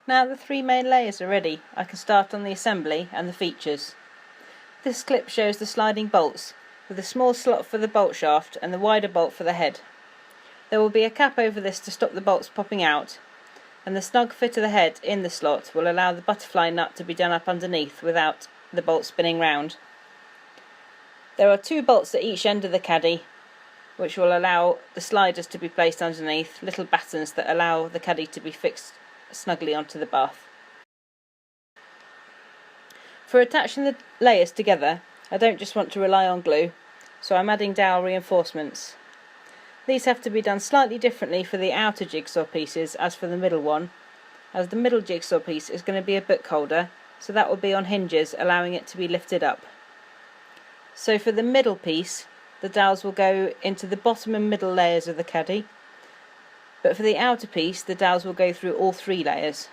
Now the three main layers are ready, I can start on the assembly and the features. This clip shows the sliding bolts, with a small slot for the bolt shaft and the wider bolt for the head. There will be a cap over this to stop the bolts popping out, and the snug fit of the head in the slot will allow the butterfly nut to be done up underneath without the bolt spinning round. There are 2 bolts at each end of the caddy, which will allow the sliders to be placed underneath, little battens that allow the caddy to be fixed snugly onto the bath. For attaching the layers together, I don't just want to rely on glue, so I'm adding dowel reinforcements. These have to be done slightly differently for the outer jigsaw pieces as for the middle one, as the middle jigsaw piece is going to be a book holder, so that will be on hinges, allowing it to be lifted up. So for the middle piece, the dowels will go into the bottom and middle layers of the caddy, but for the outer piece the dowels will go through all 3 layers.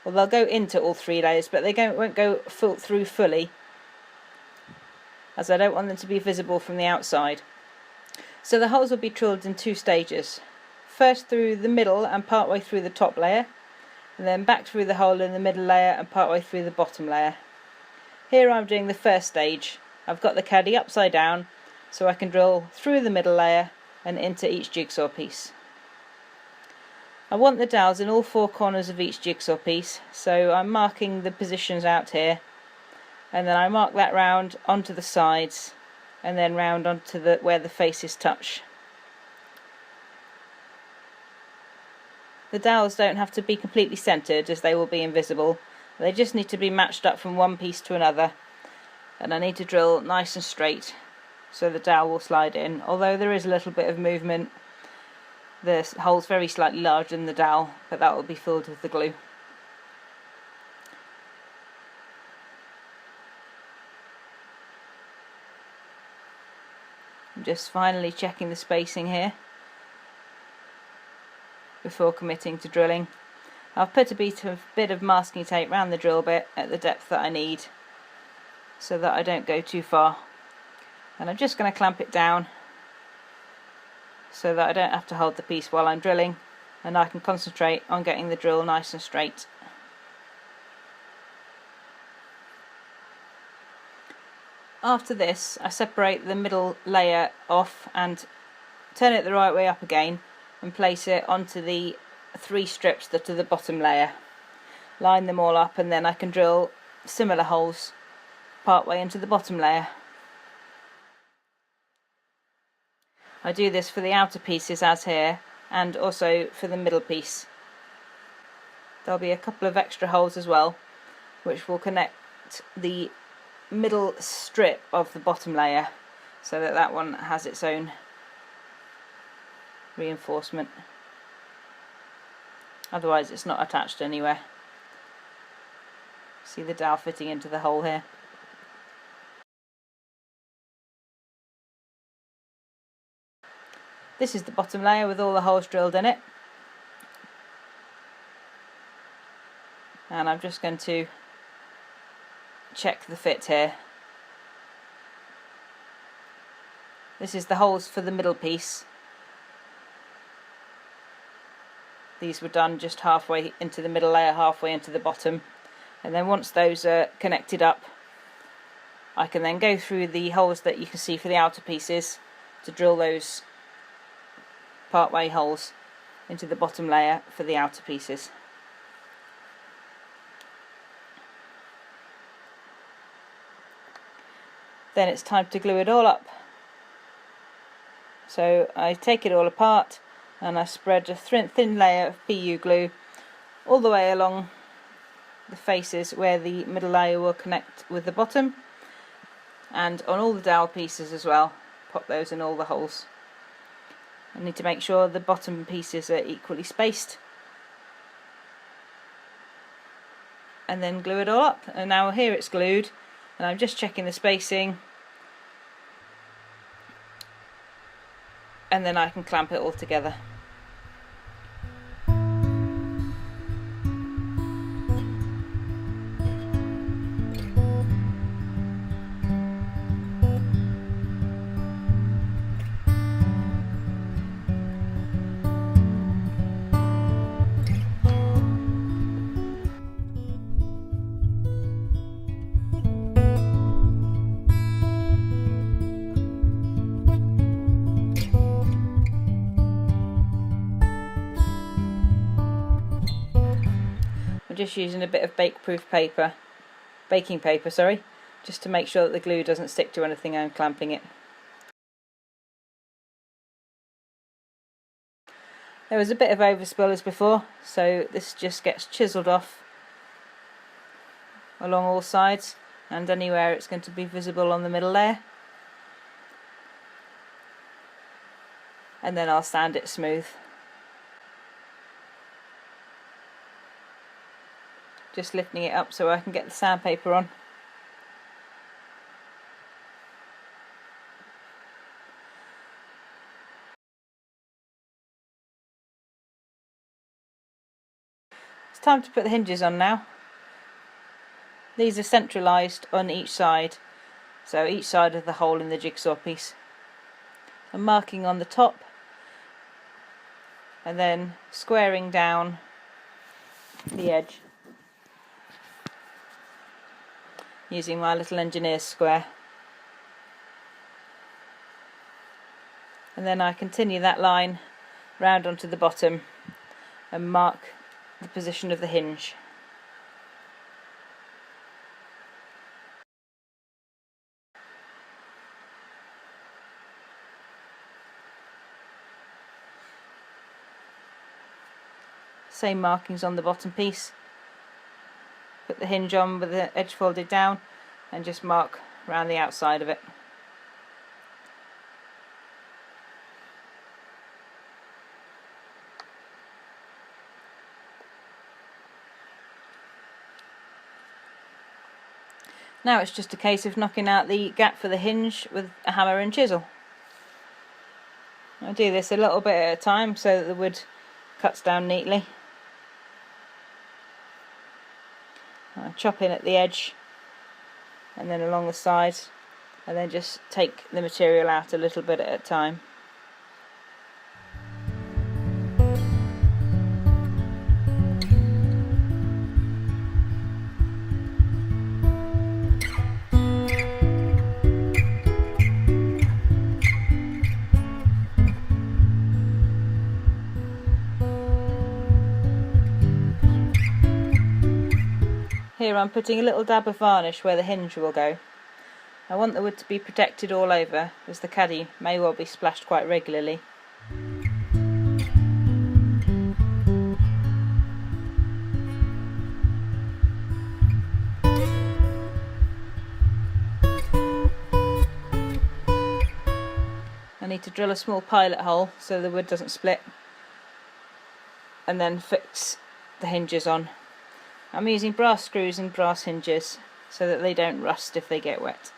Well, they'll go into all 3 layers, but they won't go through fully, as I don't want them to be visible from the outside. So the holes will be drilled in 2 stages. First through the middle and part way through the top layer, and then back through the hole in the middle layer and part way through the bottom layer. Here I'm doing the first stage. I've got the caddy upside down so I can drill through the middle layer and into each jigsaw piece. I want the dowels in all 4 corners of each jigsaw piece, so I'm marking the positions out here, and then I mark that round onto the sides and then round onto where the faces touch. The dowels don't have to be completely centred, as they will be invisible. They just need to be matched up from one piece to another, and I need to drill nice and straight so the dowel will slide in. Although there is a little bit of movement, the hole's very slightly larger than the dowel, but that will be filled with the glue. I'm just finally checking the spacing here before committing to drilling. I've put a bit of masking tape around the drill bit at the depth that I need, so that I don't go too far. And I'm just going to clamp it down so that I don't have to hold the piece while I'm drilling, and I can concentrate on getting the drill nice and straight. After this, I separate the middle layer off and turn it the right way up again and place it onto the 3 strips that are the bottom layer. Line them all up, and then I can drill similar holes part way into the bottom layer. I do this for the outer pieces as here, and also for the middle piece. There'll be a couple of extra holes as well, which will connect the middle strip of the bottom layer, so that that one has its own reinforcement. Otherwise it's not attached anywhere. See the dowel fitting into the hole here. This is the bottom layer with all the holes drilled in it, and I'm just going to check the fit here. This is the holes for the middle piece. These were done just halfway into the middle layer, halfway into the bottom, and then once those are connected up, I can then go through the holes that you can see for the outer pieces to drill those part-way holes into the bottom layer for the outer pieces. Then it's time to glue it all up. So I take it all apart and I spread a thin layer of PU glue all the way along the faces where the middle layer will connect with the bottom, and on all the dowel pieces as well. Pop those in all the holes. I need to make sure the bottom pieces are equally spaced, and then glue it all up. And now here it's glued, and I'm just checking the spacing, and then I can clamp it all together. I'm just using a bit of baking paper, sorry, just to make sure that the glue doesn't stick to anything I'm clamping it. There was a bit of overspill as before, so this just gets chiselled off along all sides and anywhere it's going to be visible on the middle layer. And then I'll sand it smooth. Just lifting it up so I can get the sandpaper on. It's time to put the hinges on now. These are centralised on each side, so each side of the hole in the jigsaw piece. I'm marking on the top and then squaring down the edge using my little engineer's square. And then I continue that line round onto the bottom and mark the position of the hinge. Same markings on the bottom piece. Put the hinge on with the edge folded down and just mark around the outside of it. Now it's just a case of knocking out the gap for the hinge with a hammer and chisel. I do this a little bit at a time so that the wood cuts down neatly. I chop in at the edge and then along the sides, and then just take the material out a little bit at a time. Here I'm putting a little dab of varnish where the hinge will go. I want the wood to be protected all over, as the caddy may well be splashed quite regularly. I need to drill a small pilot hole so the wood doesn't split, and then fix the hinges on. I'm using brass screws and brass hinges so that they don't rust if they get wet.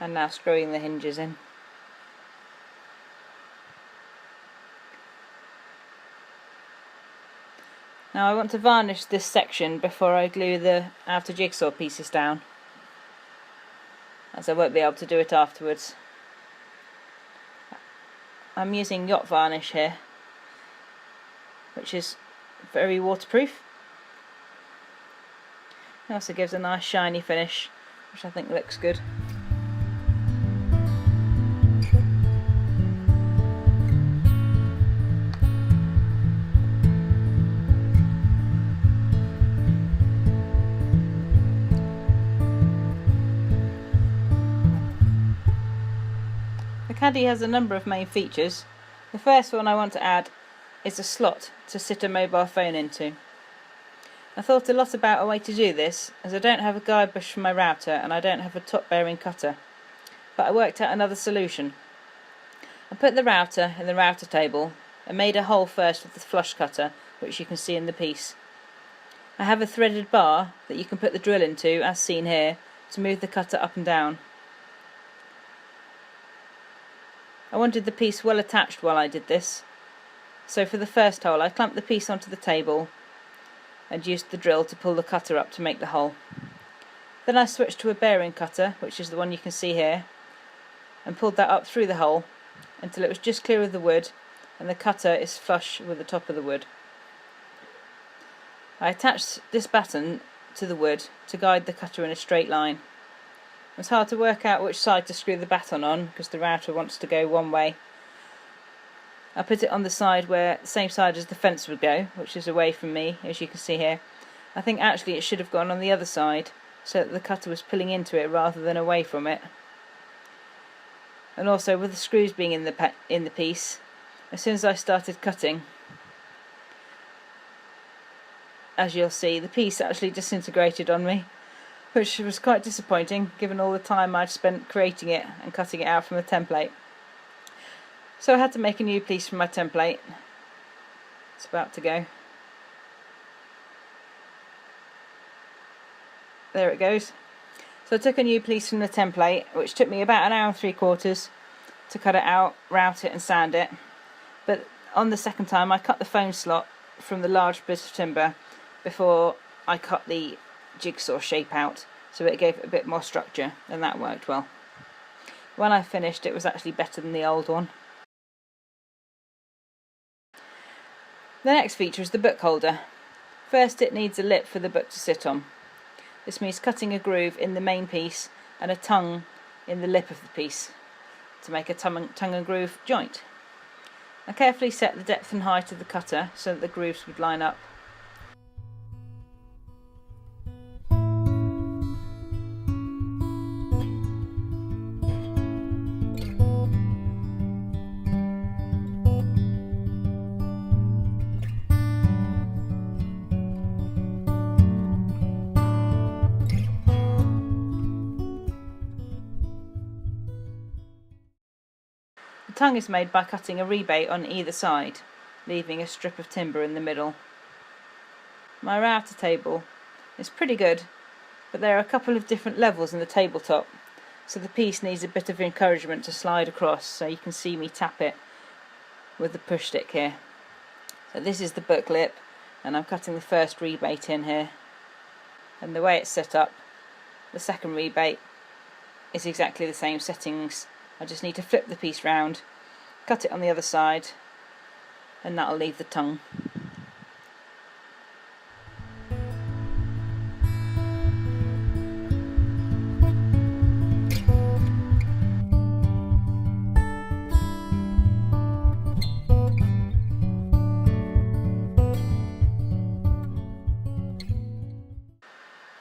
And now screwing the hinges in. Now I want to varnish this section before I glue the outer jigsaw pieces down, as I won't be able to do it afterwards. I'm using yacht varnish here, which is very waterproof. It also gives a nice shiny finish, which I think looks good. The caddy has a number of main features. The first one I want to add is a slot to sit a mobile phone into. I thought a lot about a way to do this, as I don't have a guide bush for my router and I don't have a top bearing cutter, but I worked out another solution. I put the router in the router table and made a hole first with the flush cutter, which you can see in the piece. I have a threaded bar that you can put the drill into, as seen here, to move the cutter up and down. I wanted the piece well attached while I did this, so for the first hole I clamped the piece onto the table and used the drill to pull the cutter up to make the hole. Then I switched to a bearing cutter, which is the one you can see here, and pulled that up through the hole until it was just clear of the wood and the cutter is flush with the top of the wood. I attached this batten to the wood to guide the cutter in a straight line. It was hard to work out which side to screw the batten on because the router wants to go one way. I put it on the side where the same side as the fence would go, which is away from me, as you can see here. I think actually it should have gone on the other side so that the cutter was pulling into it rather than away from it. And also with the screws being in the piece, as soon as I started cutting, as you'll see, the piece actually disintegrated on me, which was quite disappointing given all the time I'd spent creating it and cutting it out from the template. So I had to make a new piece from my template. It's about to go. There it goes. So I took a new piece from the template, which took me about 1 hour and 3/4 to cut it out, route it and sand it. But on the second time I cut the foam slot from the large bit of timber before I cut the jigsaw shape out, so it gave it a bit more structure, and that worked well. When I finished, it was actually better than the old one. The next feature is the book holder. First it needs a lip for the book to sit on. This means cutting a groove in the main piece and a tongue in the lip of the piece to make a tongue and groove joint. I carefully set the depth and height of the cutter so that the grooves would line up. The tongue is made by cutting a rebate on either side, leaving a strip of timber in the middle. My router table is pretty good, but there are a couple of different levels in the tabletop, so the piece needs a bit of encouragement to slide across, so you can see me tap it with the push stick here. So this is the book lip, and I'm cutting the first rebate in here, and the way it's set up, the second rebate is exactly the same settings. I just need to flip the piece round, cut it on the other side, and that'll leave the tongue.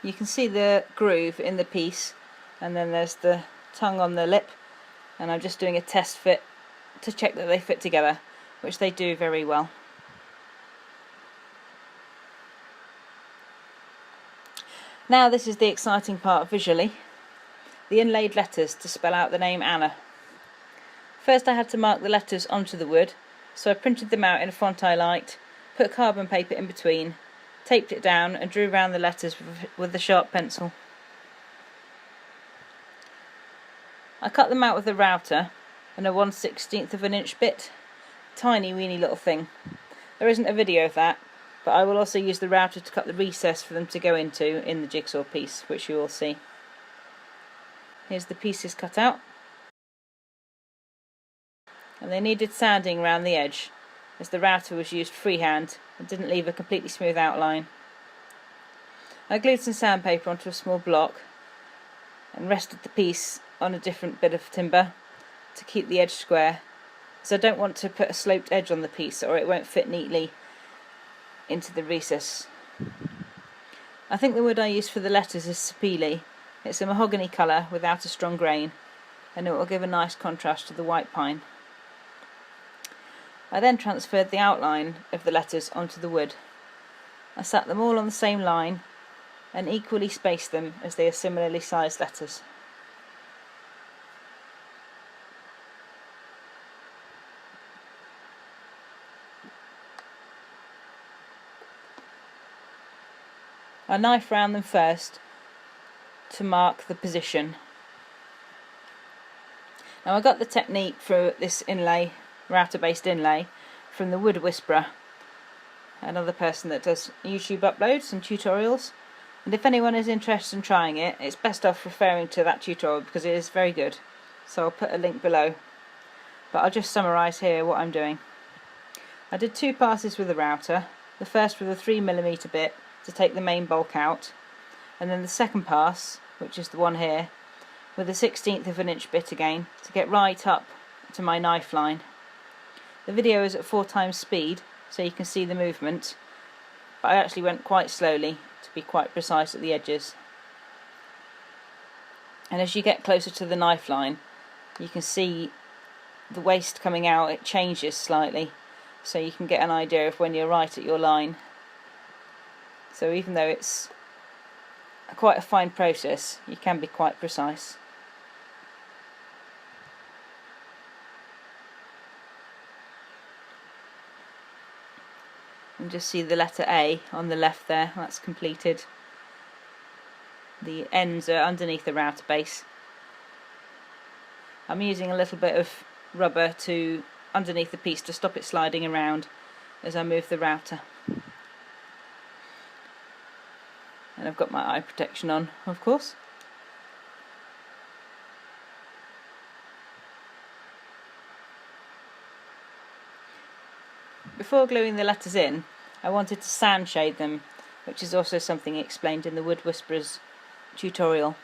You can see the groove in the piece, and then there's the tongue on the lip, and I'm just doing a test fit to check that they fit together, which they do very well. Now this is the exciting part visually, the inlaid letters to spell out the name Anna. First I had to mark the letters onto the wood, so I printed them out in a font I liked, put carbon paper in between, taped it down and drew round the letters with a sharp pencil. I cut them out with a router and a 1/16 of an inch bit. Tiny weeny little thing. There isn't a video of that, but I will also use the router to cut the recess for them to go into in the jigsaw piece, which you will see. Here's the pieces cut out. And they needed sanding around the edge, as the router was used freehand and didn't leave a completely smooth outline. I glued some sandpaper onto a small block and rested the piece on a different bit of timber to keep the edge square, so I don't want to put a sloped edge on the piece or it won't fit neatly into the recess. I think the wood I use for the letters is sapele. It's a mahogany colour without a strong grain, and it will give a nice contrast to the white pine. I then transferred the outline of the letters onto the wood. I sat them all on the same line and equally spaced them as they are similarly sized letters. I knife round them first to mark the position. Now I got the technique for this inlay, router based inlay, from the Wood Whisperer, another person that does YouTube uploads and tutorials, And if anyone is interested in trying it, it's best off referring to that tutorial because it is very good. So I'll put a link below. But I'll just summarise here what I'm doing. I did 2 passes with the router. The first with a 3mm bit to take the main bulk out, and then the second pass, which is the one here, with a 1/16 of an inch bit again to get right up to my knife line. The video is at 4 times speed, so you can see the movement, but I actually went quite slowly to be quite precise at the edges. And as you get closer to the knife line, you can see the waste coming out, it changes slightly, so you can get an idea of when you're right at your line. So even though it's quite a fine process, you can be quite precise. And just see the letter A on the left there, that's completed. The ends are underneath the router base. I'm using a little bit of rubber to underneath the piece to stop it sliding around as I move the router. And I've got my eye protection on, of course. Before gluing the letters in, I wanted to sand shade them, which is also something explained in the Wood Whisperers tutorial.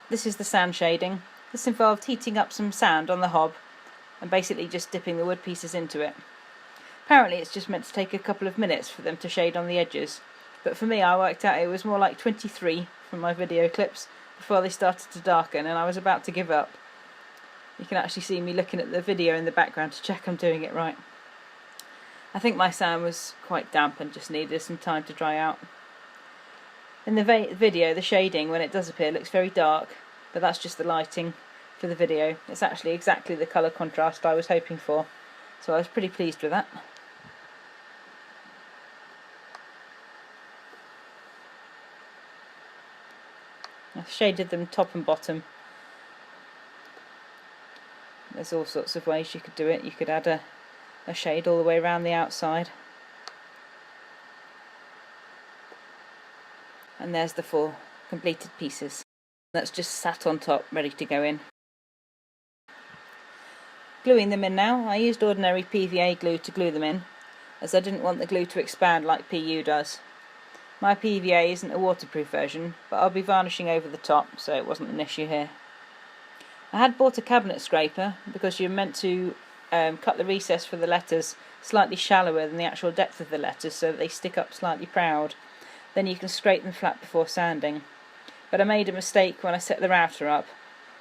This is the sand shading. This involved heating up some sand on the hob and basically just dipping the wood pieces into it. Apparently it's just meant to take a couple of minutes for them to shade on the edges, but for me I worked out it was more like 23 from my video clips before they started to darken, and I was about to give up. You can actually see me looking at the video in the background to check I'm doing it right. I think my sand was quite damp and just needed some time to dry out. In the video, the shading, when it does appear, looks very dark, but that's just the lighting for the video. It's actually exactly the colour contrast I was hoping for, so I was pretty pleased with that. I've shaded them top and bottom. There's all sorts of ways you could do it. You could add a shade all the way around the outside. And there's the 4 completed pieces. That's just sat on top, ready to go in. Gluing them in now, I used ordinary PVA glue to glue them in, as I didn't want the glue to expand like PU does. My PVA isn't a waterproof version, but I'll be varnishing over the top, so it wasn't an issue here. I had bought a cabinet scraper because you're meant to cut the recess for the letters slightly shallower than the actual depth of the letters so that they stick up slightly proud. Then you can scrape them flat before sanding. But I made a mistake when I set the router up,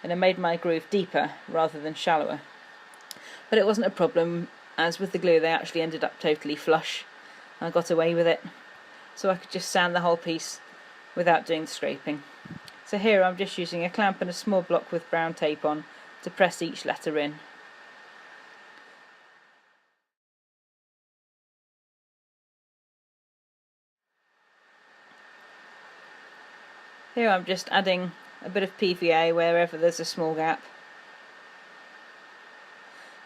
and I made my groove deeper rather than shallower. But it wasn't a problem, as with the glue they actually ended up totally flush. I got away with it, so I could just sand the whole piece without doing the scraping. So here I'm just using a clamp and a small block with brown tape on to press each letter in. Here I'm just adding a bit of PVA wherever there's a small gap,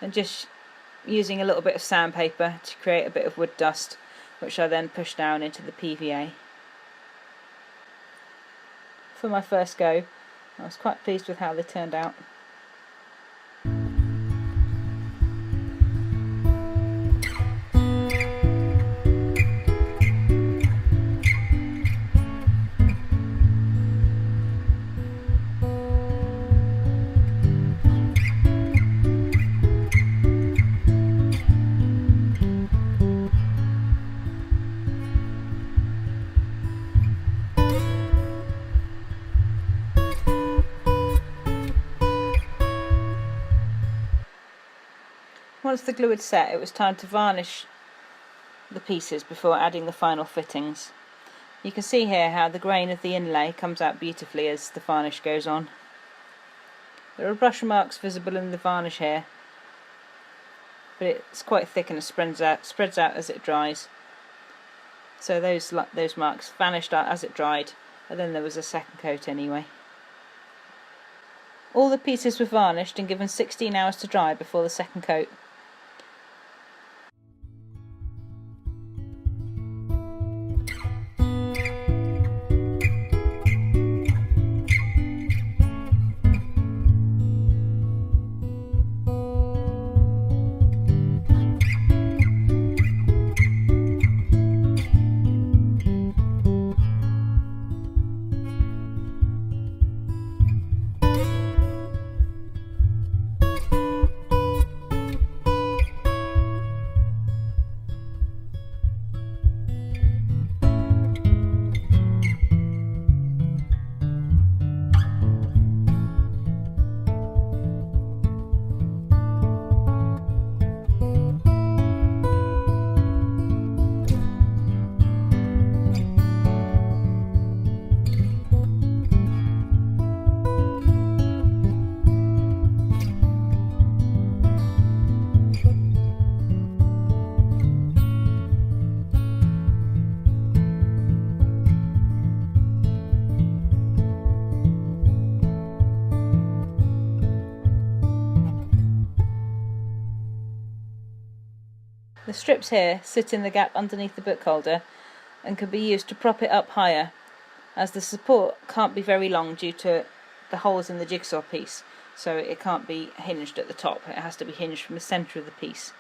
and just using a little bit of sandpaper to create a bit of wood dust, which I then push down into the PVA. For my first go, I was quite pleased with how they turned out. Once the glue had set, it was time to varnish the pieces before adding the final fittings. You can see here how the grain of the inlay comes out beautifully as the varnish goes on. There are brush marks visible in the varnish here, but it's quite thick and it spreads out as it dries. So those marks vanished out as it dried, and then there was a second coat anyway. All the pieces were varnished and given 16 hours to dry before the second coat. The strips here sit in the gap underneath the book holder and can be used to prop it up higher, as the support can't be very long due to the holes in the jigsaw piece, so it can't be hinged at the top. It has to be hinged from the centre of the piece.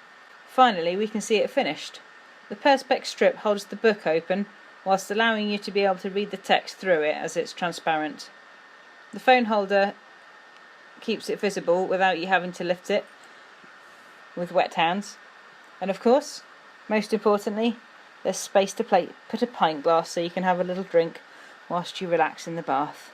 Finally, we can see it finished. The perspex strip holds the book open whilst allowing you to be able to read the text through it, as it's transparent. The phone holder keeps it visible without you having to lift it with wet hands. And of course, most importantly, there's space to put a pint glass so you can have a little drink whilst you relax in the bath.